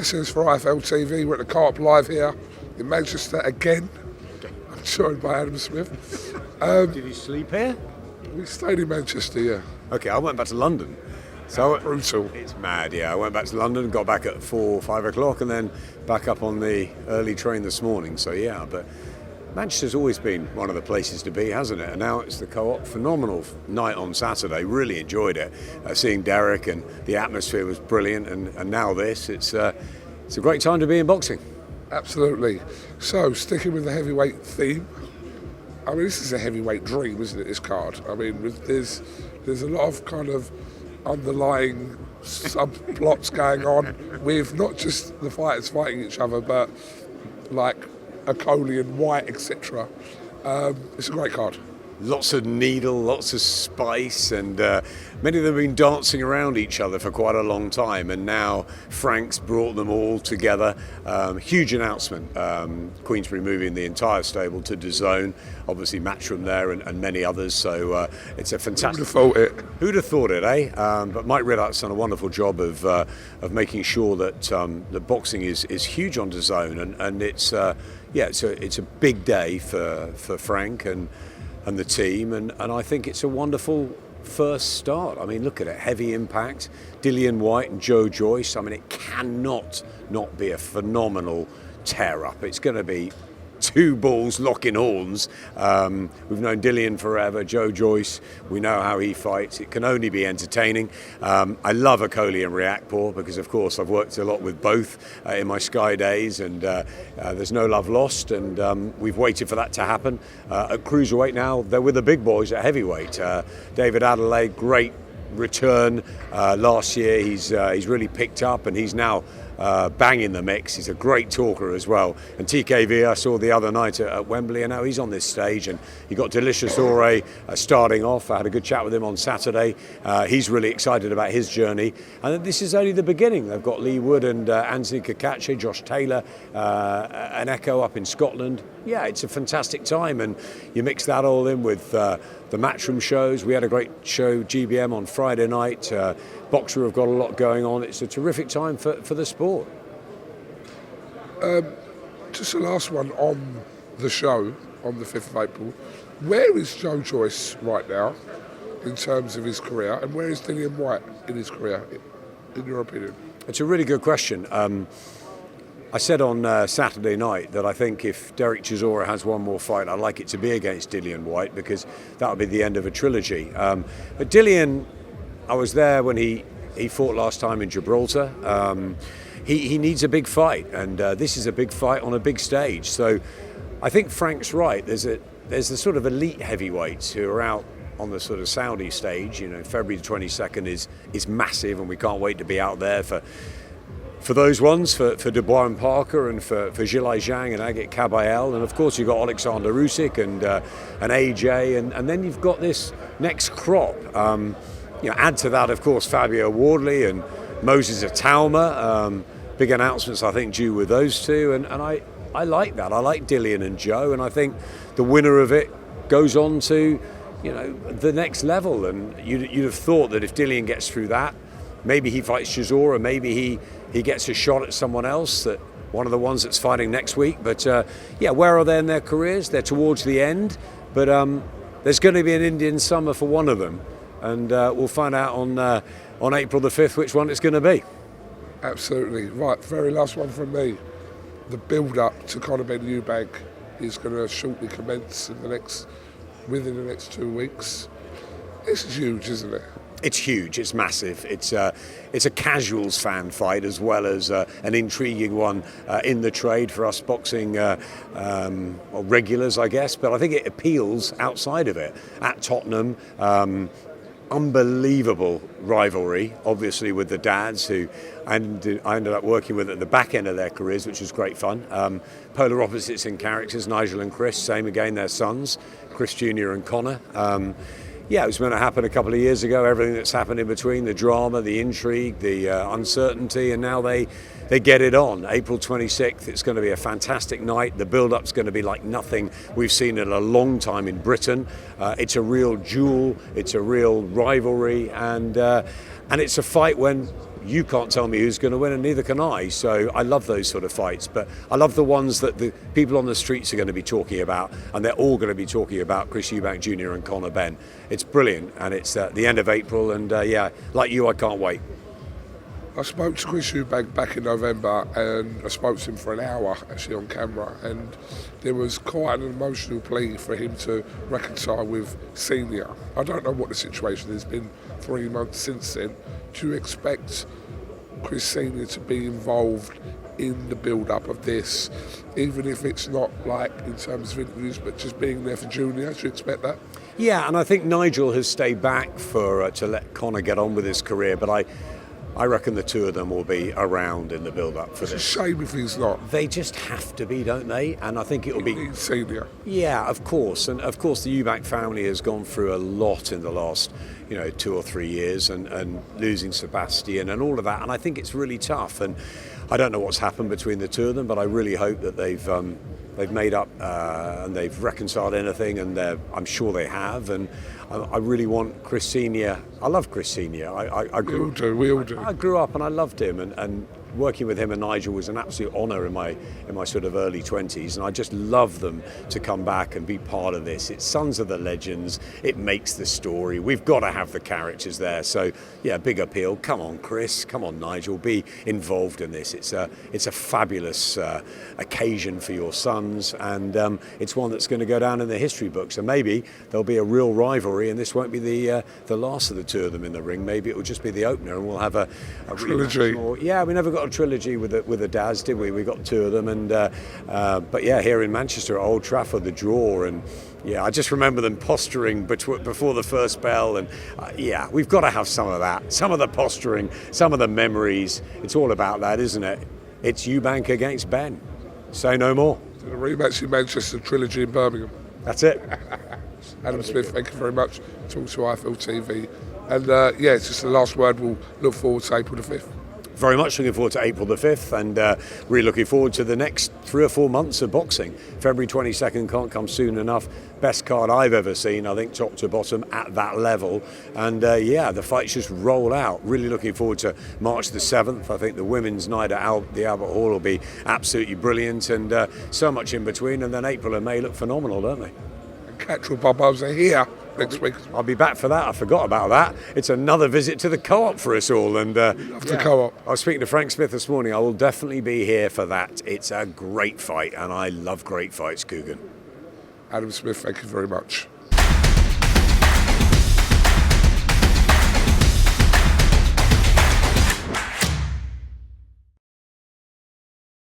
Cassius for iFLTV. We're at the Co-op Live here in Manchester again. I'm joined by Adam Smith. Did you sleep here? We stayed in Manchester, yeah. Okay, I went back to London. So brutal. It's mad, yeah. I went back to London, got back at 5 o'clock, and then back up on the early train this morning. So yeah, but Manchester's always been one of the places to be, hasn't it? And now it's the Co-op. Phenomenal night on Saturday. Really enjoyed it. Seeing Derek, and the atmosphere was brilliant. And now this, it's a great time to be in boxing. Absolutely. So sticking with the heavyweight theme. I mean, this is a heavyweight dream, isn't it? This card. I mean, there's a lot of kind of underlying subplots going on with not just the fighters fighting each other, but like Okolie and White, etc. It's a great card. Lots of needle, lots of spice, and many of them have been dancing around each other for quite a long time, and now Frank's brought them all together. Huge announcement, Queensberry moving the entire stable to DAZN, obviously Matchroom there and many others, so it's a fantastic... Who'd have thought it? eh? But Mike Riddock's done a wonderful job of making sure that the boxing is huge on DAZN, and it's a big day for Frank and the team, and I think it's a wonderful first start. I mean, look at it, heavy impact, Dillian White and Joyce. I mean, it cannot not be a phenomenal tear-up. It's going to be two bulls locking horns. We've known Dillian forever, Joyce, we know how he fights. It can only be entertaining. I love Okolie and Riakporhe because, of course, I've worked a lot with both in my Sky days, and there's no love lost, and we've waited for that to happen. At cruiserweight now, they're with the big boys at heavyweight. David Adelaide, great return last year. He's really picked up, and he's now banging the mix. He's a great talker as well. And TKV I saw the other night at Wembley, and now he's on this stage, and he got Delicious Ore starting off. I had a good chat with him on Saturday. He's really excited about his journey, and this is only the beginning. They've got Lee Wood and Anthony Kakache, Josh Taylor, an Echo up in Scotland. Yeah, it's a fantastic time, and you mix that all in with the Matchroom shows. We had a great show, GBM, on Friday night. Boxer have got a lot going on. It's a terrific time for the sport. Just the last one on the show on the 5th of April. Where is Joyce right now in terms of his career, and where is Dillian White in his career, in your opinion? It's a really good question. I said on Saturday night that I think if Derek Chisora has one more fight, I'd like it to be against Dillian White, because that would be the end of a trilogy. But Dillian, I was there when he fought last time in Gibraltar. He needs a big fight, and this is a big fight on a big stage. So I think Frank's right. There's the sort of elite heavyweights who are out on the sort of Saudi stage. You know, February the 22nd is massive, and we can't wait to be out there for those ones, for Dubois and Parker, and for Zhilai Zhang and Agit Kabayel, and of course you've got Alexander Usyk and AJ, and then you've got this next crop. Add to that, of course, Fabio Wardley and Moses Atauma. Big announcements, I think, due with those two, and I like that. I like Dillian and Joe, and I think the winner of it goes on to the next level. And you'd have thought that if Dillian gets through that, maybe he fights Chisora, maybe he gets a shot at someone else, that one of the ones that's fighting next week. But where are they in their careers? They're towards the end, but there's going to be an Indian summer for one of them, and we'll find out on April the 5th which one it's going to be. Absolutely. Right, very last one from me. The build-up to Conor Benn Eubank is going to shortly commence within the next 2 weeks. This is huge, isn't it? It's huge. It's massive. It's a casuals fan fight as well as an intriguing one in the trade for us boxing regulars, I guess. But I think it appeals outside of it. At Tottenham, unbelievable rivalry, obviously, with the dads who I ended up working with at the back end of their careers, which was great fun. Polar opposites in characters, Nigel and Chris, same again, their sons, Chris Jr and Connor. It was meant to happen a couple of years ago, everything that's happened in between, the drama, the intrigue, the uncertainty, and now they get it on. April 26th, it's going to be a fantastic night. The build-up's going to be like nothing we've seen in a long time in Britain. It's a real duel, it's a real rivalry, and it's a fight when you can't tell me who's going to win, and neither can I. So I love those sort of fights, but I love the ones that the people on the streets are going to be talking about, and they're all going to be talking about Chris Eubank Jr. and Conor Benn. It's brilliant, and it's at the end of April, and yeah, like you, I can't wait. I spoke to Chris Eubank back in November, and I spoke to him for an hour actually on camera, and there was quite an emotional plea for him to reconcile with Senior. I don't know what the situation has been 3 months since then. Do you expect Chris Senior to be involved in the build-up of this, even if it's not like in terms of interviews, but just being there for Junior? Do you expect that? Yeah, and I think Nigel has stayed back for to let Conor get on with his career, but I reckon the two of them will be around in the build-up for this. It's a shame if he's not. They just have to be, don't they? And I think it'll be Senior. Yeah, of course, and of course the Eubank family has gone through a lot in the last, 2 or 3 years, and losing Sebastian and all of that. And I think it's really tough. And I don't know what's happened between the two of them, but I really hope that they've made up and they've reconciled anything, and I'm sure they have. And I really want Chris Senior. I love Chris Senior. We all do. I grew up and I loved him, and working with him and Nigel was an absolute honour in my sort of early 20s, and I just love them to come back and be part of this. It's Sons of the Legends. It makes the story. We've got to have the characters there. So yeah, big appeal. Come on, Chris. Come on, Nigel. Be involved in this. It's a fabulous occasion for your sons, and it's one that's going to go down in the history books. And maybe there'll be a real rivalry, and this won't be the last of the two of them in the ring. Maybe it will just be the opener, and we'll have a trilogy. Yeah, we never got a trilogy with the Daz, did we? We got two of them, and but yeah, here in Manchester at Old Trafford, the draw, and yeah, I just remember them posturing before the first bell, and yeah, we've got to have some of that, some of the posturing, some of the memories. It's all about that, isn't it? It's Eubank against Benn. Say no more. The rematch in Manchester, trilogy in Birmingham. That's it. Adam Smith, thank you very much. Talk to iFLTV, and yeah, it's just the last word. We'll look forward to April the 5th. Very much looking forward to April the 5th, and really looking forward to the next 3 or 4 months of boxing. February 22nd can't come soon enough. Best card I've ever seen, I think, top to bottom at that level. And yeah, the fights just roll out. Really looking forward to March the 7th. I think the women's night at the Albert Hall will be absolutely brilliant, and so much in between. And then April and May look phenomenal, don't they? And Catral Bubbles are here next week. I'll be back for that. I forgot about that. It's another visit to the co-op for us all. And love the co-op. I was speaking to Frank Smith this morning. I will definitely be here for that. It's a great fight, and I love great fights, Kugan. Adam Smith, thank you very much.